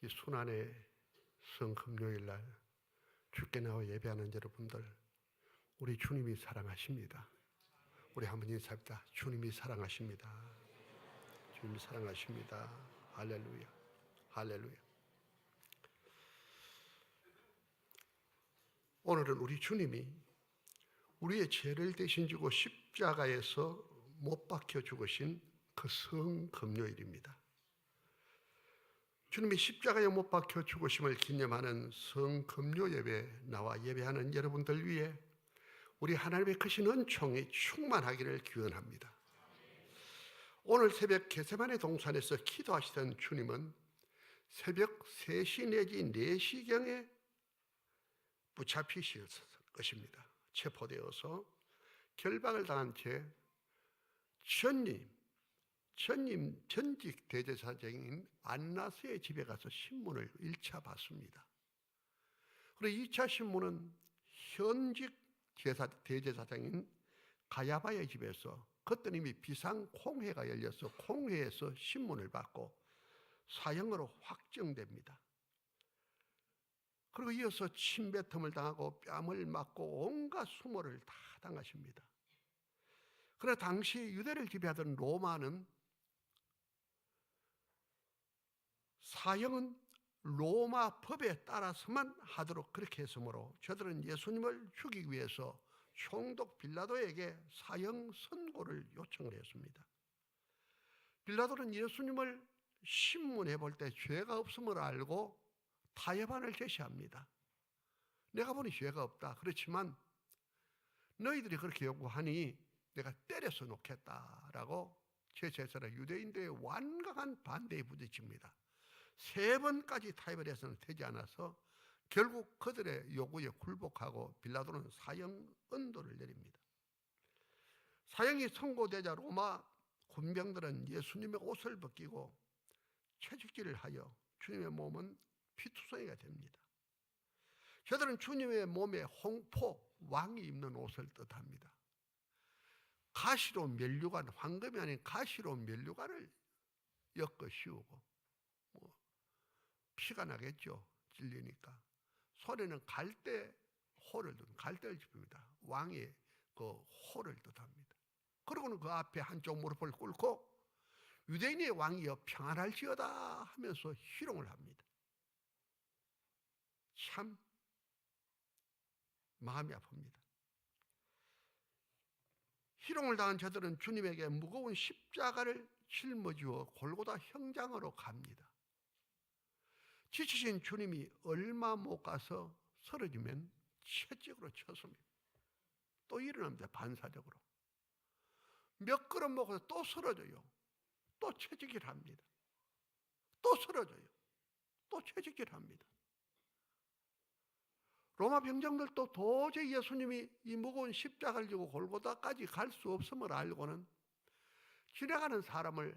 이 순환의 성금요일 날 주께 나와 예배하는 여러분들, 우리 주님이 사랑하십니다. 우리 한번 인사합니다. 주님이 사랑하십니다. 주님이 사랑하십니다. 할렐루야, 할렐루야. 오늘은 우리 주님이 우리의 죄를 대신 지고 십자가에서 못 박혀 죽으신 그 성금요일입니다. 주님이 십자가에 못 박혀 죽으심을 기념하는 성금요 예배에 나와 예배하는 여러분들 위해 우리 하나님의 크신 은총이 충만하기를 기원합니다. 오늘 새벽 겟세마네 동산에서 기도하시던 주님은 새벽 3시 내지 4시경에 붙잡히실 것입니다. 체포되어서 결박을 당한 채 전직 대제사장인 안나스의 집에 가서 신문을 1차 받습니다. 그리고 2차 신문은 현직 대제사장인 가야바의 집에서 그때는 이미 비상콩회가 열려서 콩회에서 신문을 받고 사형으로 확정됩니다. 그리고 이어서 침뱉음을 당하고 뺨을 맞고 온갖 수모를 다 당하십니다. 그러나 당시 유대를 지배하던 로마는 사형은 로마 법에 따라서만 하도록 그렇게 했으므로 저들은 예수님을 죽이기 위해서 총독 빌라도에게 사형 선고를 요청을 했습니다. 빌라도는 예수님을 신문해 볼 때 죄가 없음을 알고 타협안을 제시합니다. 내가 보니 죄가 없다. 그렇지만 너희들이 그렇게 요구하니 내가 때려서 놓겠다라고 제사장 유대인들의 완강한 반대에 부딪힙니다. 3번까지 타협을 해서는 되지 않아서 결국 그들의 요구에 굴복하고 빌라도는 사형 언도를 내립니다. 사형이 선고되자 로마 군병들은 예수님의 옷을 벗기고 채찍질을 하여 주님의 몸은 피투성이가 됩니다. 저들은 주님의 몸에 홍포, 왕이 입는 옷을 뜻합니다. 가시로 면류관, 황금이 아닌 가시로 면류관을 엮어 씌우고 피가 나겠죠. 찔리니까. 손에는 갈대 호를 갈대를 짚습니다. 왕의 그 호를 뜻합니다. 그리고는 그 앞에 한쪽 무릎을 꿇고 유대인의 왕이여 평안할지어다 하면서 희롱을 합니다. 참 마음이 아픕니다. 희롱을 당한 저들은 주님에게 무거운 십자가를 짊어지어 골고다 형장으로 갑니다. 지치신 주님이 얼마 못 가서 쓰러지면 채찍으로 쳤습니다. 또 일어납니다. 반사적으로. 몇 그릇 먹어서 또 쓰러져요. 또 채찍질 합니다. 또 쓰러져요. 또 채찍질 합니다. 로마 병정들도 도저히 예수님이 이 무거운 십자가를 지고 골고다까지 갈 수 없음을 알고는 지나가는 사람을,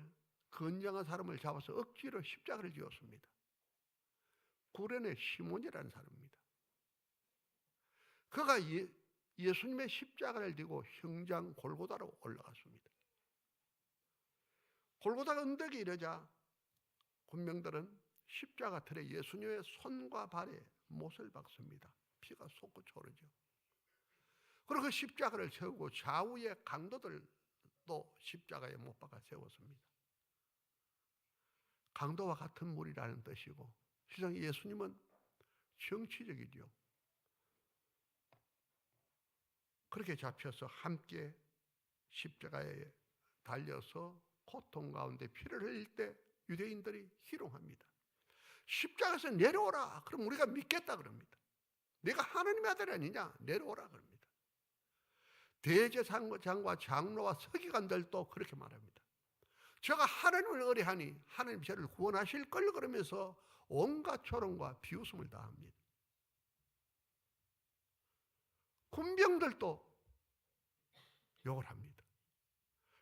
건장한 사람을 잡아서 억지로 십자가를 지었습니다. 구레네 시몬이라는 사람입니다. 그가 예수님의 십자가를 지고 형장 골고다로 올라갔습니다. 골고다 언덕에 이르자 군병들은 십자가 틀에 예수님의 손과 발에 못을 박습니다. 피가 솟구쳐 오르죠. 그리고 그 십자가를 세우고 좌우의 강도들도 십자가에 못 박아 세웠습니다. 강도와 같은 물이라는 뜻이고 실상 예수님은 정치적이죠. 그렇게 잡혀서 함께 십자가에 달려서 고통 가운데 피를 흘릴 때 유대인들이 희롱합니다. 십자가에서 내려오라. 그럼 우리가 믿겠다 그럽니다. 내가 하나님의 아들 아니냐? 내려오라 그럽니다. 대제사장과 장로와 서기관들도 그렇게 말합니다. 제가 하나님을 의뢰하니 하나님 저를 구원하실 걸 그러면서 온갖 조롱과 비웃음을 당합니다. 군병들도 욕을 합니다.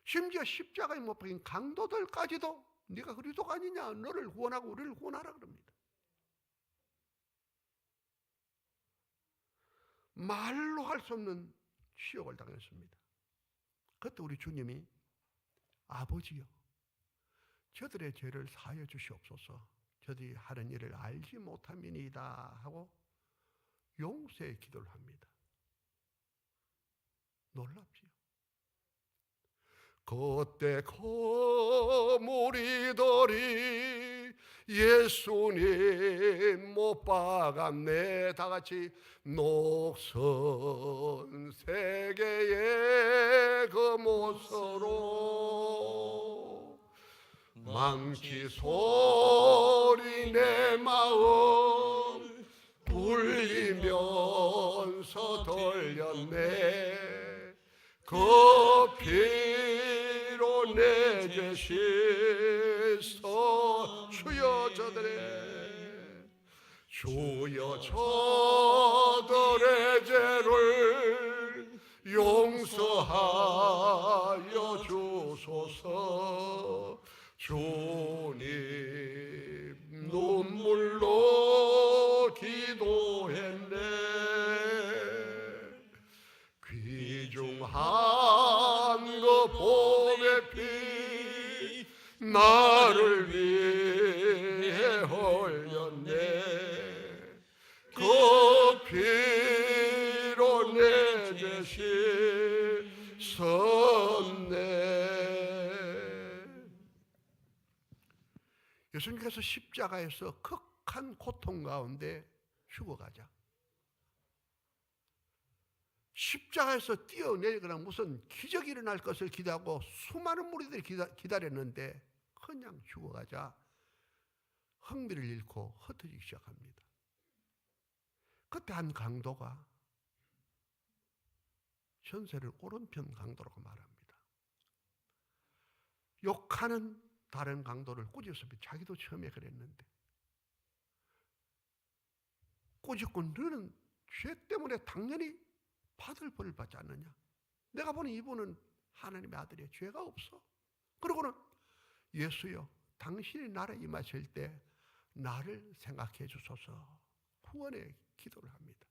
심지어 십자가에 못 박힌 강도들까지도 네가 그리스도 아니냐? 너를 구원하고 우리를 구원하라 그럽니다. 말로 할 수 없는 치욕을 당했습니다. 그때 우리 주님이 아버지여 저들의 죄를 사하여 주시옵소서. 저들이 하는 일을 알지 못함이니이다 하고 용서의 기도를 합니다. 놀랍지요. 그때 그 무리들이 예수님 못 박았네. 다 같이 녹선 세계의 그 못으로 망치 소리 내 마음 울리면서 들렸네. 그 피로 내 죄 씻어 주여 저들의 죄를 용서하여 주소서. 주님 눈물로 기도했네. 귀중한 그 복의 피 나를 위해 흘렸네. 그 피로 내 죄 씻었네. 예수님께서 십자가에서 극한 고통 가운데 죽어가자. 십자가에서 뛰어내리거나 무슨 기적이 일어날 것을 기대하고 수많은 무리들이 기다렸는데 그냥 죽어가자 흥미를 잃고 흩어지기 시작합니다. 그때 한 강도가 전세를 오른편 강도라고 말합니다. 욕하는 다른 강도를 꾸짖으며 자기도 처음에 그랬는데 꾸짖고 너는 죄 때문에 당연히 받을 벌을 받지 않느냐. 내가 보는 이분은 하나님의 아들이야. 죄가 없어. 그러고는 예수여 당신이 나를 임하실 때 나를 생각해 주소서. 구원의 기도를 합니다.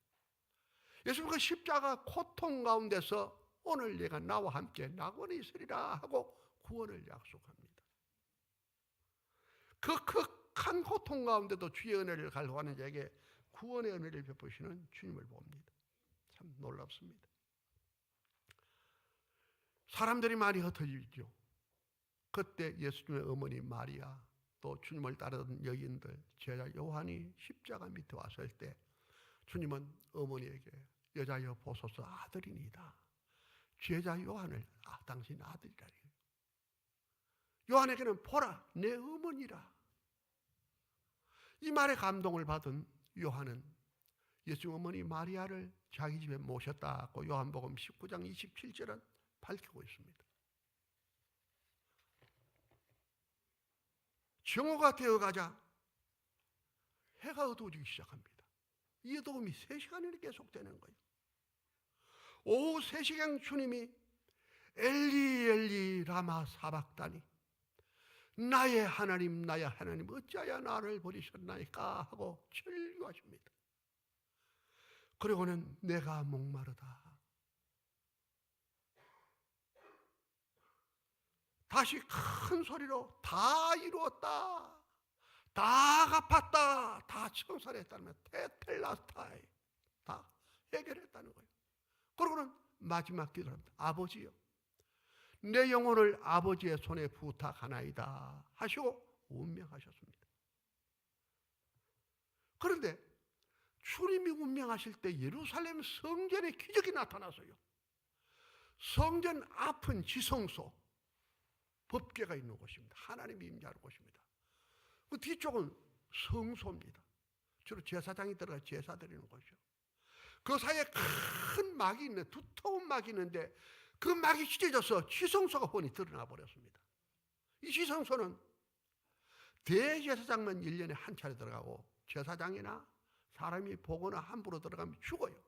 예수님 그 십자가 고통 가운데서 오늘 내가 나와 함께 낙원이 있으리라 하고 구원을 약속합니다. 그 극한 고통 가운데도 주의 은혜를 갈구하는 자에게 구원의 은혜를 베푸시는 주님을 봅니다. 참 놀랍습니다. 사람들이 많이 흩어지죠. 그때 예수님의 어머니 마리아 또 주님을 따르던 여인들 제자 요한이 십자가 밑에 왔을 때 주님은 어머니에게 여자여 보소서 아들이니이다. 제자 요한을 당신 아들이라. 요한에게는 보라 내 어머니라. 이 말에 감동을 받은 요한은 예수 어머니 마리아를 자기 집에 모셨다고 요한복음 19장 27절은 밝히고 있습니다. 정오가 되어가자 해가 어두워지기 시작합니다. 이 어두움이 3시간이나 계속되는 거예요. 오후 3시경 주님이 엘리 엘리 라마 사박다니 나의 하나님 어찌하여 나를 버리셨나이까 하고 절규하십니다. 그리고는 내가 목마르다. 다시 큰 소리로 다 이루었다. 다 갚았다. 다 청산했다는 테텔라스타이 다 해결했다는 거예요. 그러고는 마지막 기도합니다. 아버지요 내 영혼을 아버지의 손에 부탁하나이다 하시고 운명하셨습니다. 그런데 주님이 운명하실 때 예루살렘 성전에 기적이 나타났어요. 성전 앞은 지성소 법궤가 있는 곳입니다. 하나님이 임재하는 곳입니다. 그 뒤쪽은 성소입니다. 주로 제사장이 들어가 제사 드리는 곳이죠. 그 사이에 큰 막이 있는 두터운 막이 있는데 그 막이 찢어져서 지성소가 훤히 드러나 버렸습니다. 이 지성소는 대제사장만 1년에 한 차례 들어가고 제사장이나 사람이 보거나 함부로 들어가면 죽어요.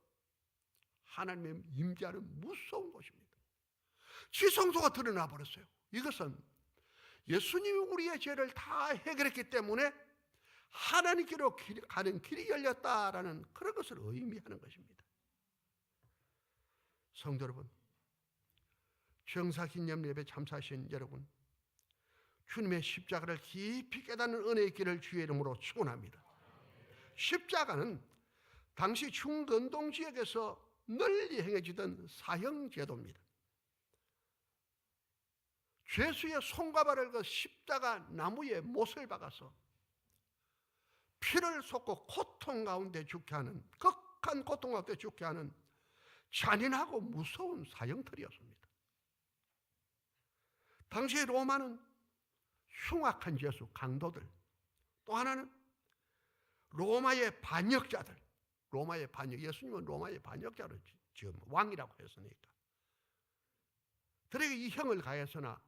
하나님의 임재하는 무서운 곳입니다. 지성소가 드러나 버렸어요. 이것은 예수님이 우리의 죄를 다 해결했기 때문에 하나님께로 가는 길이 열렸다라는 그런 것을 의미하는 것입니다. 성도 여러분, 정사기념 예배 참사하신 여러분, 주님의 십자가를 깊이 깨닫는 은혜의 길을 주의 이름으로 축원합니다. 십자가는 당시 중근동 지역에서 널리 행해지던 사형 제도입니다. 죄수의 손과 발을 그 십자가 나무에 못을 박아서 피를 쏟고 고통 가운데 죽게 하는, 극한 고통 가운데 죽게 하는 잔인하고 무서운 사형틀이었습니다. 당시 로마는 흉악한 죄수, 강도들, 또 하나는 로마의 반역자들, 로마의 반역, 예수님은 로마의 반역자로 지금 왕이라고 했으니까 그들에게 이 형을 가해서나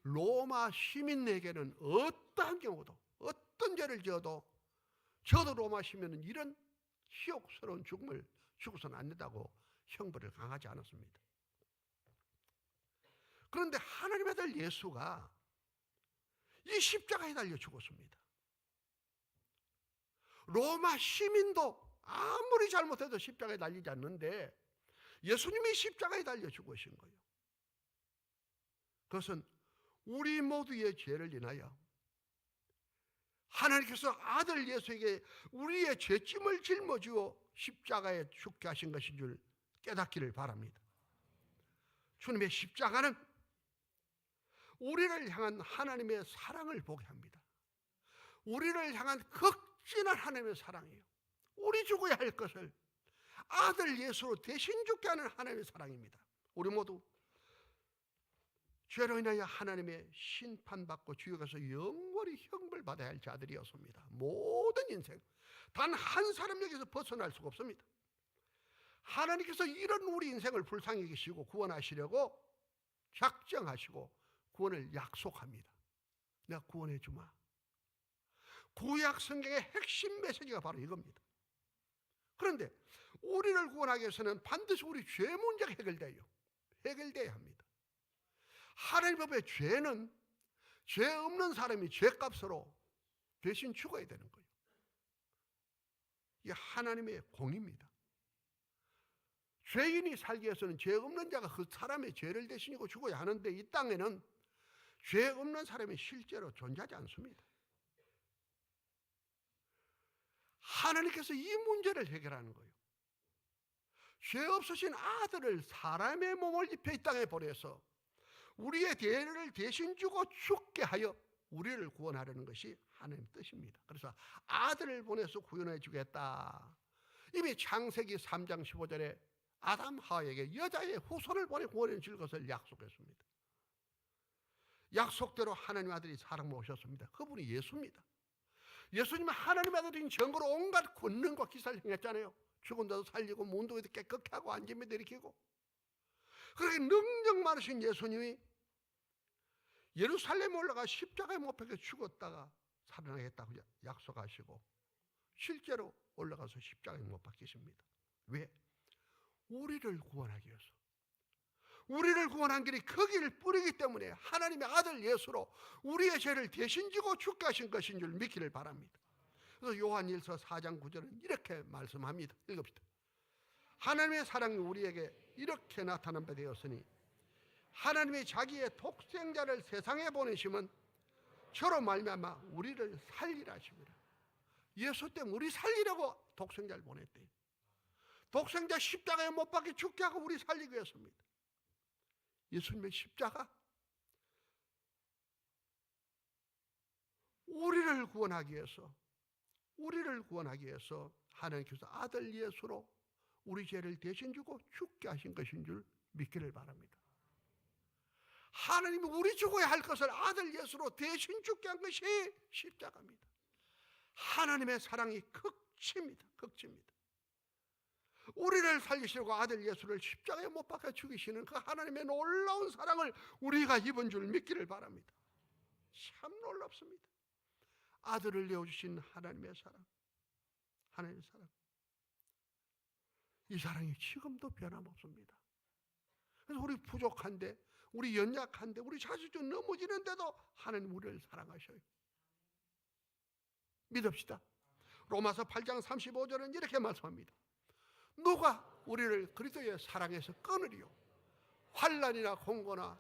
로마 시민에게는 어떠한 경우도, 어떤 죄를 지어도 저도 로마 시민은 이런 희욕스러운 죽음을 죽어서는 안 된다고 형벌을 강하지 않았습니다. 그런데 하나님의 아들 예수가 이 십자가에 달려 죽었습니다. 로마 시민도 아무리 잘못해도 십자가에 달리지 않는데 예수님이 십자가에 달려 죽으신 거예요. 그것은 우리 모두의 죄를 인하여 하나님께서 아들 예수에게 우리의 죄짐을 짊어지어 십자가에 죽게 하신 것인 줄 깨닫기를 바랍니다. 주님의 십자가는 우리를 향한 하나님의 사랑을 보게 합니다. 우리를 향한 극진한 하나님의 사랑이에요. 우리 죽어야 할 것을 아들 예수로 대신 죽게 하는 하나님의 사랑입니다. 우리 모두 죄로 인하여 하나님의 심판받고 지옥에서 영원히 형벌받아야 할 자들이었습니다. 모든 인생 단 한 사람에게서 벗어날 수가 없습니다. 하나님께서 이런 우리 인생을 불쌍히 계시고 구원하시려고 작정하시고 구원을 약속합니다. 내가 구원해 주마. 구약 성경의 핵심 메시지가 바로 이겁니다. 그런데 우리를 구원하기 위해서는 반드시 우리 죄 문제가 해결돼야 합니다. 하나님 법의 죄는 죄 없는 사람이 죄값으로 대신 죽어야 되는 거예요. 이게 하나님의 공입니다. 죄인이 살기 위해서는 죄 없는 자가 그 사람의 죄를 대신하고 죽어야 하는데 이 땅에는 죄 없는 사람이 실제로 존재하지 않습니다. 하나님께서 이 문제를 해결하는 거예요. 죄 없으신 아들을 사람의 몸을 입혀 이 땅에 보내서 우리의 죄를 대신 주고 죽게 하여 우리를 구원하려는 것이 하나님의 뜻입니다. 그래서 아들을 보내서 구원해 주겠다. 이미 창세기 3장 15절에 아담 하와에게 여자의 후손을 보내 구원해 줄 것을 약속했습니다. 약속대로 하나님의 아들이 사람을 오셨습니다. 그분이 예수입니다. 예수님은 하나님의 아들인 증거로 온갖 권능과 기사를 행했잖아요. 죽은 자도 살리고 문둥이도 깨끗게 하고 안진매도 일으키고. 그렇게 능력 많으신 예수님이 예루살렘에 올라가 십자가에 못 박혀 죽었다가 살아나겠다고 약속하시고 실제로 올라가서 십자가에 못 박히십니다. 왜? 우리를 구원하기 위해서. 우리를 구원한 길이 그 길을 뿌리기 때문에 하나님의 아들 예수로 우리의 죄를 대신 지고 죽게 하신 것인 줄 믿기를 바랍니다. 그래서 요한일서 4장 9절은 이렇게 말씀합니다. 읽읍시다. 하나님의 사랑이 우리에게 이렇게 나타난 바 되었으니 하나님이 자기의 독생자를 세상에 보내심은 저로 말미암아 우리를 살리라 하십니다. 예수 때문에 우리 살리려고 독생자를 보냈대요. 독생자 십자가에 못 박혀 죽게 하고 우리 살리기 위해서입니다. 예수님의 십자가 우리를 구원하기 위해서 하나님께서 아들 예수로 우리 죄를 대신 주고 죽게 하신 것인 줄 믿기를 바랍니다. 하나님이 우리 죽어야 할 것을 아들 예수로 대신 죽게 한 것이 십자가입니다. 하나님의 사랑이 극치입니다. 우리를 살리시려고 아들 예수를 십자가에 못 박아 죽이시는 그 하나님의 놀라운 사랑을 우리가 입은 줄 믿기를 바랍니다. 참 놀랍습니다. 아들을 내어주신 하나님의 사랑. 이 사랑이 지금도 변함없습니다. 그래서 우리 부족한데, 우리 연약한데, 우리 자식도 넘어지는데도 하나님 우리를 사랑하셔요. 믿읍시다. 로마서 8장 35절은 이렇게 말씀합니다. 누가 우리를 그리스도의 사랑에서 끊으리요? 환난이나 공고나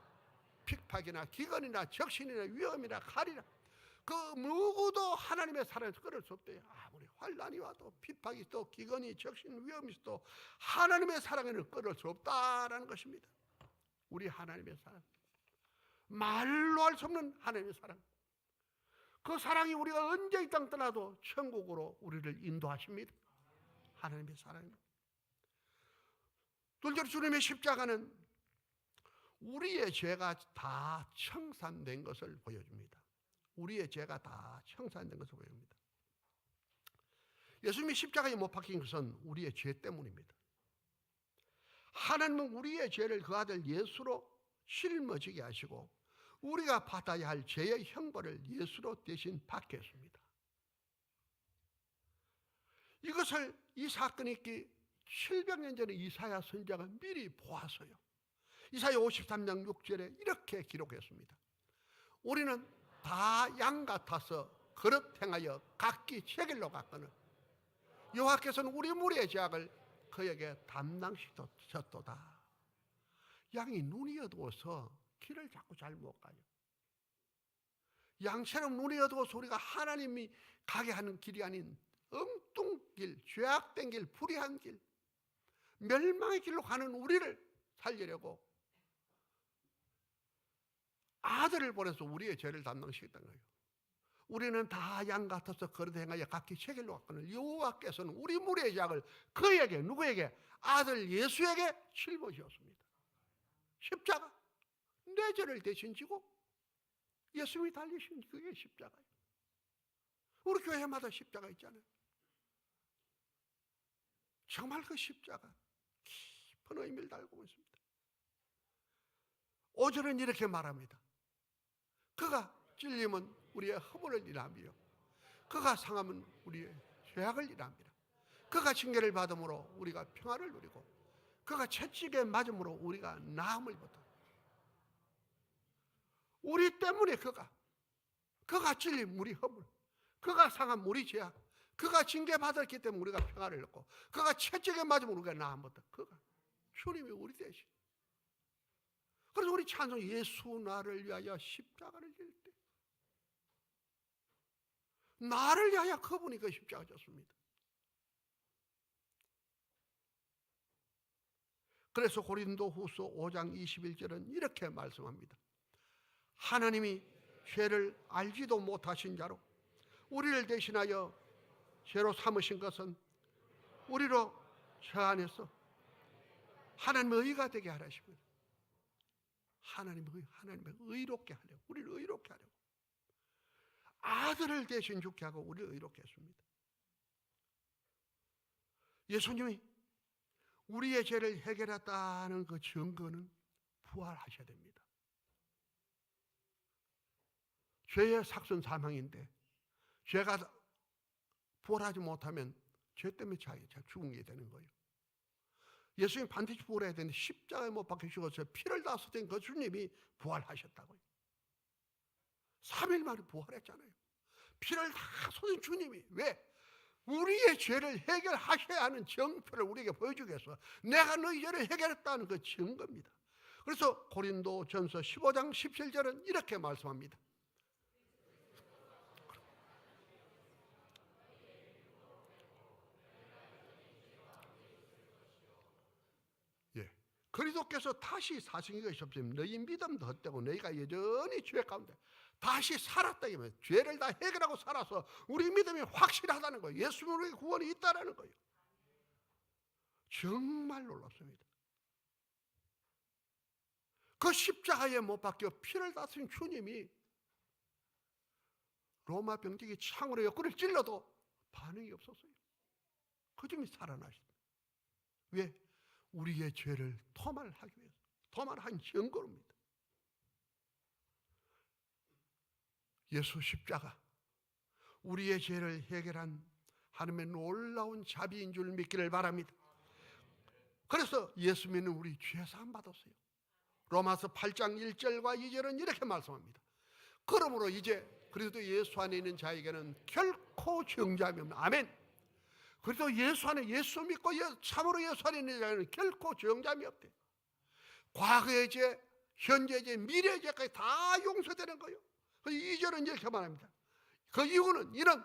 핍박이나 기근이나 적신이나 위험이나 칼이나 그 누구도 하나님의 사랑에서 끊을 수 없대요. 아무리 환난이 와도 핍박이 있어도 기근이 적신 위험이 있어도 하나님의 사랑에는 끊을 수 없다라는 것입니다. 우리 하나님의 사랑, 말로 할 수 없는 하나님의 사랑, 그 사랑이 우리가 언제 이 땅 떠나도 천국으로 우리를 인도하십니다. 하나님의 사랑입니다. 둘째로 주님의 십자가는 우리의 죄가 다 청산된 것을 보여줍니다. 우리의 죄가 다 청산된 것을 보여줍니다. 예수님이 십자가에 못 박힌 것은 우리의 죄 때문입니다. 하나님은 우리의 죄를 그 아들 예수로 짊어지게 하시고 우리가 받아야 할 죄의 형벌을 예수로 대신 받게 했습니다. 이것을 이 사건이 있기 700년 전에 이사야 선지자가 미리 보았어요. 이사야 53장 6절에 이렇게 기록했습니다. 우리는 다 양 같아서 그릇 행하여 각기 제 길로 갔거늘 여호와께서는 우리 무리의 죄악을 그에게 담당시켰도다. 양이 눈이 어두워서 길을 자꾸 잘 못 가요. 양처럼 눈이 어두워서 우리가 하나님이 가게 하는 길이 아닌 엉뚱길, 죄악된 길, 불의한 길, 멸망의 길로 가는 우리를 살리려고 아들을 보내서 우리의 죄를 담당시켰던 거예요. 우리는 다 양 같아서 그릇 행하여 각기 제 길로 갔거늘 여호와께서는 우리 무리의 죄악을 그에게, 누구에게? 아들 예수에게 짊어지었습니다. 십자가, 내 죄를 대신 지고 예수님이 달리신 그게 십자가예요. 우리 교회마다 십자가 있잖아요. 정말 그 십자가 깊은 의미를 달고 있습니다. 5절은 이렇게 말합니다. 그가 찔림은 우리의 허물을 인하며 그가 상함은 우리의 죄악을 인하며 그가 징계를 받음으로 우리가 평화를 누리고 그가 채찍에 맞음으로 우리가 나음을 받아. 우리 때문에 그가 찔림 우리 허물, 그가 상함 우리 죄악, 그가 징계받았기 때문에 우리가 평화를 얻고 그가 채찍에 맞으면 우리가 나음을 받아. 그가 주님이 우리 대신. 그래서 우리 찬송 예수 나를 위하여 십자가를 질 때 나를 위하여 그분이 그 십자가 졌습니다. 그래서 고린도후서 5장 21절은 이렇게 말씀합니다. 하나님이 죄를 알지도 못하신 자로 우리를 대신하여 죄로 삼으신 것은 우리로 저 안에서 하나님의 의가 되게 하라십니다. 하나님의 의롭게 하려고, 우리를 의롭게 하려고 아들을 대신 죽게 하고 우리를 의롭게 했습니다. 예수님이 우리의 죄를 해결했다는 그 증거는 부활하셔야 됩니다. 죄의 삭선 사망인데 죄가 부활하지 못하면 죄 때문에 자기가 죽게 되는 거예요. 예수님이 반드시 부활해야 되는데 십자가에 못 박히시고서 피를 다 쏟은 그 주님이 부활하셨다고요. 3일 만에 부활했잖아요. 피를 다 쏟은 주님이 왜? 우리의 죄를 해결하셔야 하는 정표를 우리에게 보여주기 위해서 내가 너희 죄를 해결했다는 그 증거입니다. 그래서 고린도전서 15장 17절은 이렇게 말씀합니다. 그리스도께서 다시 사신 것이 없으면 너희 믿음도 헛되고 너희가 여전히 죄 가운데 다시 살았다. 이면 죄를 다 해결하고 살아서 우리 믿음이 확실하다는 거예요. 예수님은 우리 구원이 있다는 거예요. 정말 놀랍습니다. 그 십자가에 못 박혀 피를 다 쓰신 주님이 로마 병직이 창으로 옆구리를 찔러도 반응이 없었어요. 그 점이 살아나셨다. 왜? 우리의 죄를 토말하기 위해서, 토말한 증거입니다. 예수 십자가, 우리의 죄를 해결한 하나님의 놀라운 자비인 줄 믿기를 바랍니다. 그래서 예수 믿는 우리 죄 사함 받았어요. 로마서 8장 1절과 2절은 이렇게 말씀합니다. 그러므로 이제 그리스도 예수 안에 있는 자에게는 결코 정죄함이 없는, 아멘. 그래서 예수 안에, 예수 믿고 참으로 예수 안에 있는 자에게는 결코 정죄함이 없대. 과거의 죄, 현재죄, 미래죄까지 다 용서되는 거예요. 2절은 이렇게 말합니다. 그 이유는 이는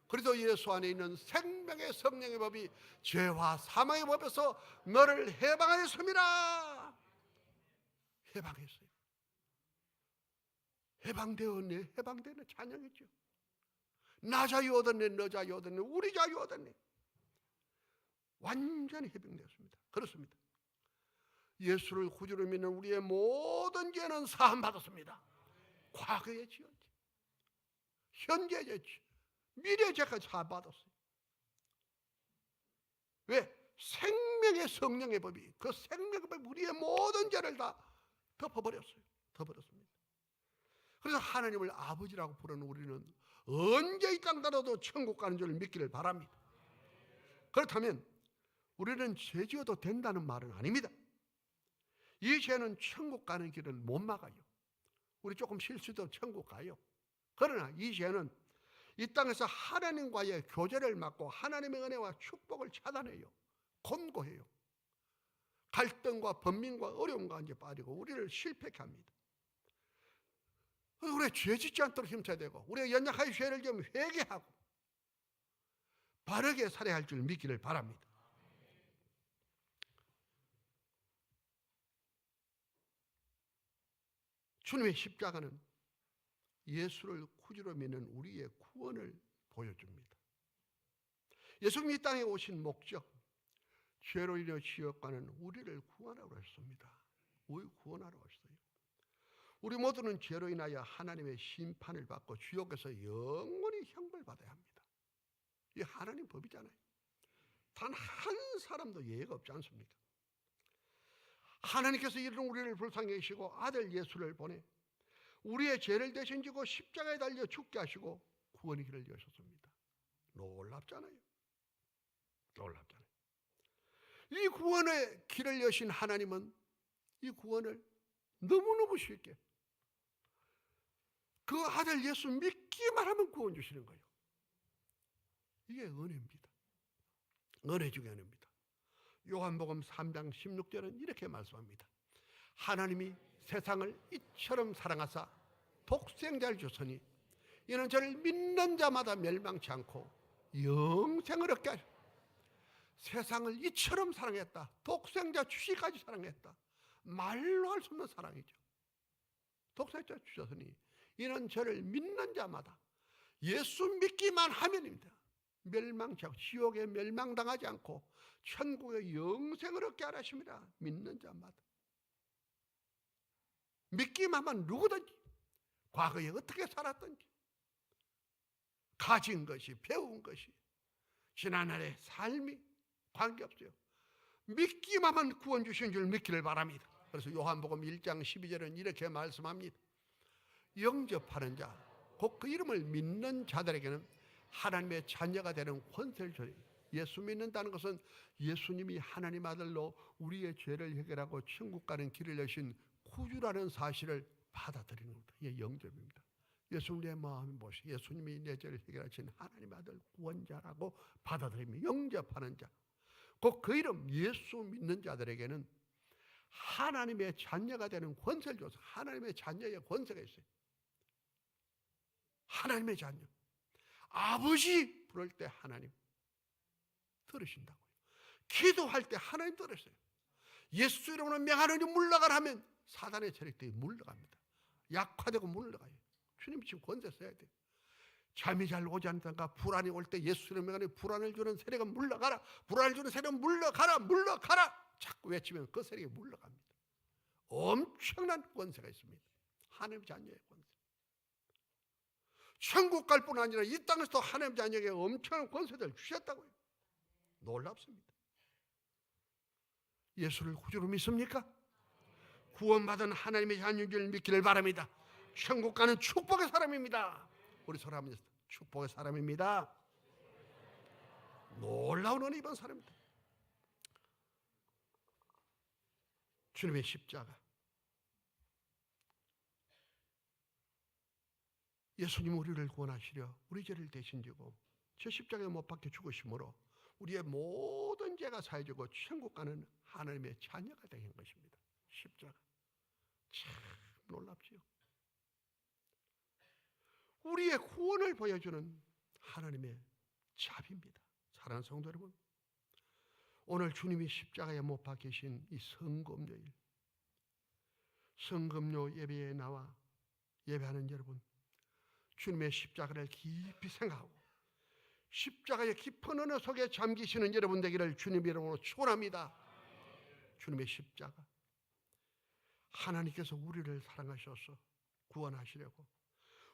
그리스도 예수 안에 있는 생명의 성령의 법이 죄와 사망의 법에서 너를 해방하였습니다. 해방했어요. 해방되었네. 해방되는 찬양이죠. 나 자유 얻었네. 너 자유 얻었네. 우리 자유 얻었네. 완전히 해방되었습니다. 그렇습니다. 예수를 구주로 믿는 우리의 모든 죄는 사함받았습니다. 과거의 죄, 현재의 죄, 미래의 죄까지 사함받았어요. 왜? 생명의 성령의 법이, 그 생명의 법이 우리의 모든 죄를 다 덮어버렸어요. 덮어버렸습니다. 그래서 하나님을 아버지라고 부르는 우리는 언제 이 땅 살아도 천국 가는 줄 믿기를 바랍니다. 그렇다면 우리는 죄 지어도 된다는 말은 아닙니다. 이 죄는 천국 가는 길은 못 막아요. 우리 조금 실수도 천국 가요. 그러나 이 죄는 이 땅에서 하나님과의 교제를 막고 하나님의 은혜와 축복을 차단해요. 권고해요. 갈등과 번민과 어려움과 이제 빠지고 우리를 실패케 합니다. 우리가 죄 짓지 않도록 힘써야 되고, 우리가 연약하게 죄를 지으면 회개하고 바르게 살아야 할 줄 믿기를 바랍니다. 주님의 십자가는 예수를 구주로 믿는 우리의 구원을 보여줍니다. 예수님이 이 땅에 오신 목적, 죄로 인해 지옥가는 우리를 구원하러 왔습니다. 우리 구원하러 왔어요. 우리 모두는 죄로 인하여 하나님의 심판을 받고 지옥에서 영원히 형벌받아야 합니다. 이게 하나님 법이잖아요. 단 한 사람도 예외가 없지 않습니까? 하나님께서 이런 우리를 불쌍히 여기시고 아들 예수를 보내 우리의 죄를 대신 지고 십자가에 달려 죽게 하시고 구원의 길을 여셨습니다. 놀랍잖아요. 놀랍잖아요. 이 구원의 길을 여신 하나님은 이 구원을 너무너무 쉽게 그 아들 예수 믿기만 하면 구원 주시는 거예요. 이게 은혜입니다. 은혜 중에 은혜입니다. 요한복음 3장 16절은 이렇게 말씀합니다. 하나님이 세상을 이처럼 사랑하사 독생자를 주시니 이는 저를 믿는 자마다 멸망치 않고 영생을 얻게 하시오. 세상을 이처럼 사랑했다. 독생자 주시까지 사랑했다. 말로 할 수 없는 사랑이죠. 독생자 주셨으니 이는 저를 믿는 자마다 예수 믿기만 하면입니다. 멸망치 않고 지옥에 멸망당하지 않고 천국의 영생을 얻게 하십니다. 믿는 자마다. 믿기만 하면 누구든지 과거에 어떻게 살았든지 가진 것이 배운 것이 지난날의 삶이 관계없어요. 믿기만 하면 구원 주신 줄 믿기를 바랍니다. 그래서 요한복음 1장 12절은 이렇게 말씀합니다. 영접하는 자, 곧 그 이름을 믿는 자들에게는 하나님의 자녀가 되는 권세를 줘요. 예수 믿는다는 것은 예수님이 하나님 아들로 우리의 죄를 해결하고 천국 가는 길을 여신 구주라는 사실을 받아들이는 겁니다. 이게 영접입니다. 예수님 내 마음이 무엇이 예수님이 내 죄를 해결하신 하나님 아들 구원자라고 받아들이면 영접하는 자, 곧 그 이름 예수 믿는 자들에게는 하나님의 자녀가 되는 권세를 줘서 하나님의 자녀의 권세가 있어요. 하나님의 자녀. 아버지 부를 때 하나님 들으신다고요. 기도할 때 하나님 들으세요. 예수 이름으로 명하노니 물러가라 하면 사단의 세력들이 물러갑니다. 약화되고 물러가요. 주님 지금 권세 써야 돼요. 잠이 잘 오지 않다가 불안이 올 때 예수 이름으로 명하노니 불안을 주는 세력은 물러가라. 불안을 주는 세력은 물러가라. 물러가라. 자꾸 외치면 그 세력이 물러갑니다. 엄청난 권세가 있습니다. 하나님 자녀의 권세. 천국 갈 뿐 아니라 이 땅에서도 하나님 자녀에게 엄청난 권세를 주셨다고요. 놀랍습니다. 예수를 구주로 믿습니까? 구원받은 하나님의 자녀인 줄 믿기를 바랍니다. 천국 가는 축복의 사람입니다. 우리 서로 한번 축복의 사람입니다. 놀라운 은혜 입은 사람입니다. 주님의 십자가. 예수님 우리를 구원하시려 우리 죄를 대신 지고 저 십자가에 못 박혀 죽으심으로 우리의 모든 죄가 사해지고 천국 가는 하나님의 자녀가 된 것입니다. 십자가. 참 놀랍지요. 우리의 구원을 보여주는 하나님의 자비입니다. 사랑하는 성도 여러분, 오늘 주님이 십자가에 못 박히신 이 성금요일, 성금요 예배에 나와 예배하는 여러분, 주님의 십자가를 깊이 생각하고 십자가의 깊은 은혜 속에 잠기시는 여러분 되기를 주님 이름으로 축원합니다. 주님의 십자가, 하나님께서 우리를 사랑하셔서 구원하시려고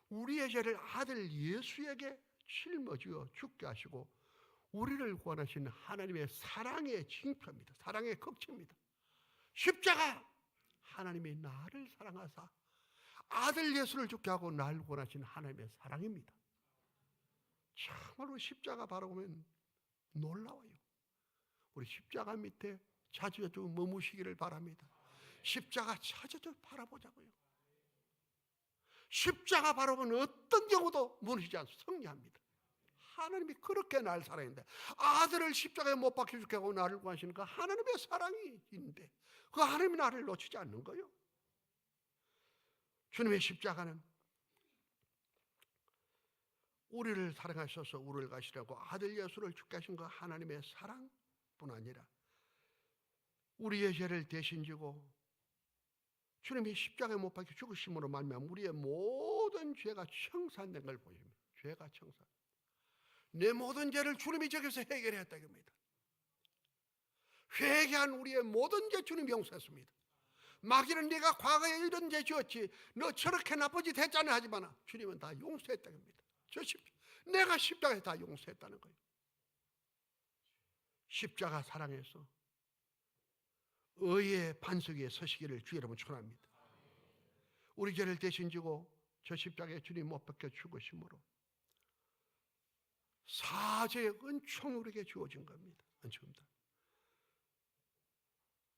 우리의 죄를 아들 예수에게 짊어지어 죽게 하시고 우리를 구원하시는 하나님의 사랑의 징표입니다. 사랑의 극치입니다. 십자가, 하나님이 나를 사랑하사 아들 예수를 죽게 하고 나를 구원하시는 하나님의 사랑입니다. 참으로 십자가 바라보면 놀라워요. 우리 십자가 밑에 자주 머무시기를 바랍니다. 십자가 자주 바라보자고요. 십자가 바라보면 어떤 경우도 무너지지 않습니다. 승리합니다. 하나님이 그렇게 날 사랑했는데, 아들을 십자가에 못 박혀 죽게 하고 나를 구하시는 그 하나님의 사랑이 있는데 그 하나님이 나를 놓치지 않는 거예요. 주님의 십자가는 우리를 사랑하셔서 우리를 가시라고 아들 예수를 죽게 하신 그 하나님의 사랑뿐 아니라 우리의 죄를 대신 지고 주님이 십자가에 못 박혀 죽으심으로 말미암아 우리의 모든 죄가 청산된 걸 보입니다. 죄가 청산. 내 모든 죄를 주님이 저기서 해결했다 이겁니다. 회개한 우리의 모든 죄 주님이 용서했습니다. 마귀는 네가 과거에 이런 죄 지었지, 너 저렇게 나쁜 짓 했잖아 하지만 주님은 다 용서했다 이겁니다. 내가 십자가에 다 용서했다는 거예요. 십자가 사랑해서 의의 반석 위에 서시기를 주 여러분 축원합니다. 우리 죄를 대신 지고 저 십자가에 주님 못 박혀 죽으심으로 사죄의 은총이 우리에게 주어진 겁니다. 은총입니다.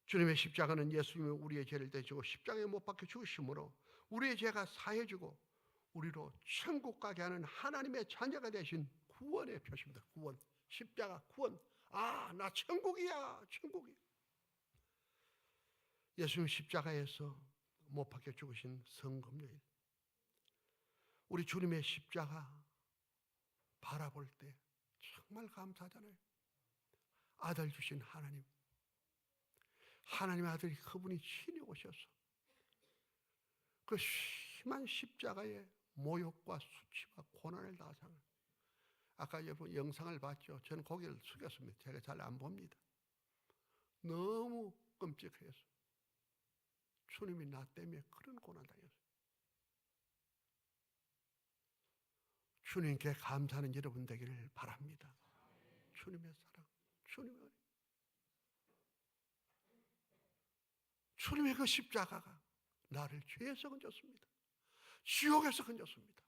주님의 십자가는 예수님이 우리의 죄를 대시고 십자가에 못 박혀 죽으심으로 우리의 죄가 사해지고 우리로 천국 가게 하는 하나님의 자녀가 되신 구원의 표시입니다. 구원, 십자가 구원. 아, 나 천국이야, 천국이야. 예수님 십자가에서 못 박혀 죽으신 성금요일, 우리 주님의 십자가 바라볼 때 정말 감사하잖아요. 아들 주신 하나님, 하나님의 아들이 그분이 친히 오셔서 그 심한 십자가의 모욕과 수치와 고난을 다 당한, 아까 여러분 영상을 봤죠. 저는 고개를 숙였습니다. 제가 잘 안 봅니다. 너무 끔찍해서 주님이 나 때문에 그런 고난 당했어요. 주님께 감사하는 여러분 되기를 바랍니다. 주님의 사랑, 주님의 은혜, 주님의 그 십자가가 나를 죄에서 건졌습니다. 지옥에서 건졌습니다.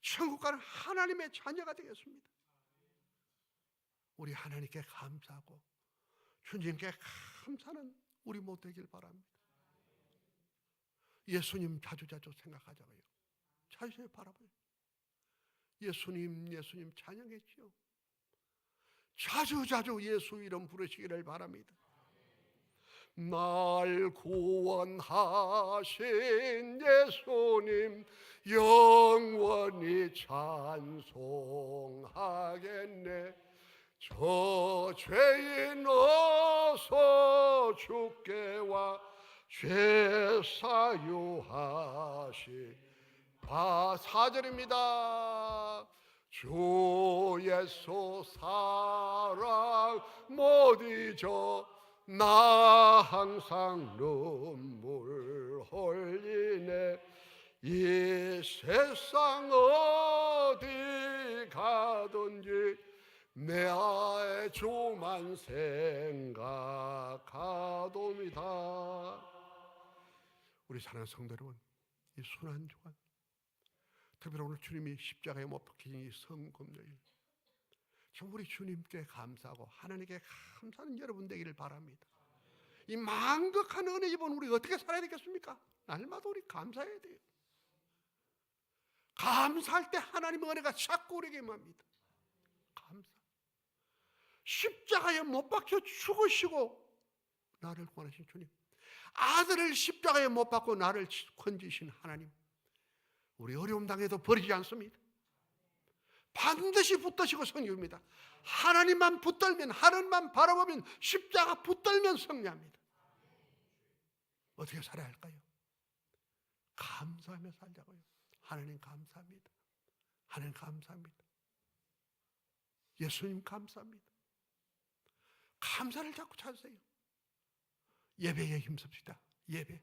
천국 가는 하나님의 자녀가 되겠습니다. 우리 하나님께 감사하고 주님께 감사하는 우리 모두 되길 바랍니다. 예수님 자주 생각하자고요. 자주 바라봐요. 예수님 찬양했지요. 자주 예수 이름 부르시기를 바랍니다. 날 구원하신 예수님 영원히 찬송하겠네. 저 죄인 어서 주께 와 죄 사유하시. 4절입니다. 주 예수 사랑 못 잊어 나 항상 눈물 흘리네. 이 세상 어디 가든지 내 아의 주만 생각하옵니다. 우리 사랑하는 성도 여러분, 이 순한 주간, 특별히 오늘 주님이 십자가에 못 박히신 이 성금요일, 참 우리 주님께 감사하고 하나님께 감사하는 여러분 되기를 바랍니다. 이 만극한 은혜 입은 우리 어떻게 살아야 되겠습니까? 날마다 우리 감사해야 돼요. 감사할 때 하나님의 은혜가 자꾸 우리에게 임합니다. 감사. 십자가에 못 박혀 죽으시고 나를 구원하신 주님, 아들을 십자가에 못 박고 나를 건지신 하나님, 우리 어려움 당해도 버리지 않습니다. 반드시 붙드시고 섬깁니다. 하나님만 붙들면, 하나님만 바라보면, 십자가 붙들면 승리합니다. 어떻게 살아야 할까요? 감사하며 살자고요. 하나님 감사합니다. 하나님 감사합니다. 예수님 감사합니다. 감사를 자꾸 찾으세요. 예배에 힘씁시다. 예배.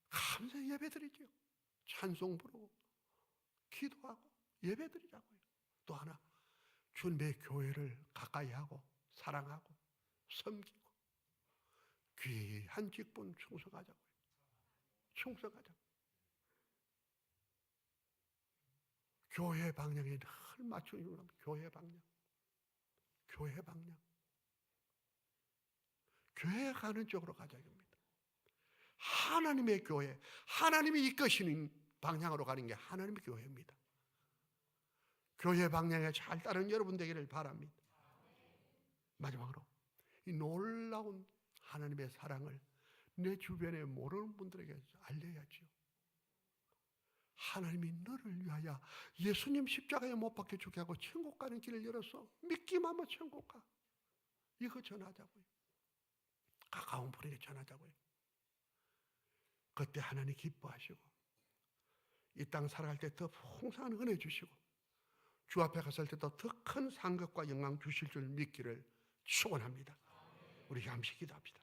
감사 예배 드리죠. 찬송 부르고 기도하고 예배 드리자고요. 또 하나, 주님의 교회를 가까이 하고 사랑하고 섬기고 귀한 직분 충성하자고요. 충성하자고요. 교회 방향에 늘 맞추는 겁니다. 교회 방향. 교회 방향. 교회 가는 쪽으로 가자입니다. 하나님의 교회, 하나님이 이끄시는 방향으로 가는 게 하나님의 교회입니다. 교회 방향에 잘 따르는 여러분 되기를 바랍니다. 마지막으로 이 놀라운 하나님의 사랑을 내 주변에 모르는 분들에게 알려야지요. 하나님이 너를 위하여 예수님 십자가에 못 박혀 죽게 하고 천국 가는 길을 열어서 믿기만 하면 천국 가. 이거 전하자고요. 가까운 분에게 전하자고요. 그때 하나님 기뻐하시고 이 땅 살아갈 때 더 풍성한 은혜 주시고 주 앞에 갔을 때도 더 큰 상급과 영광 주실 줄 믿기를 축원합니다. 우리 잠시 기도합시다.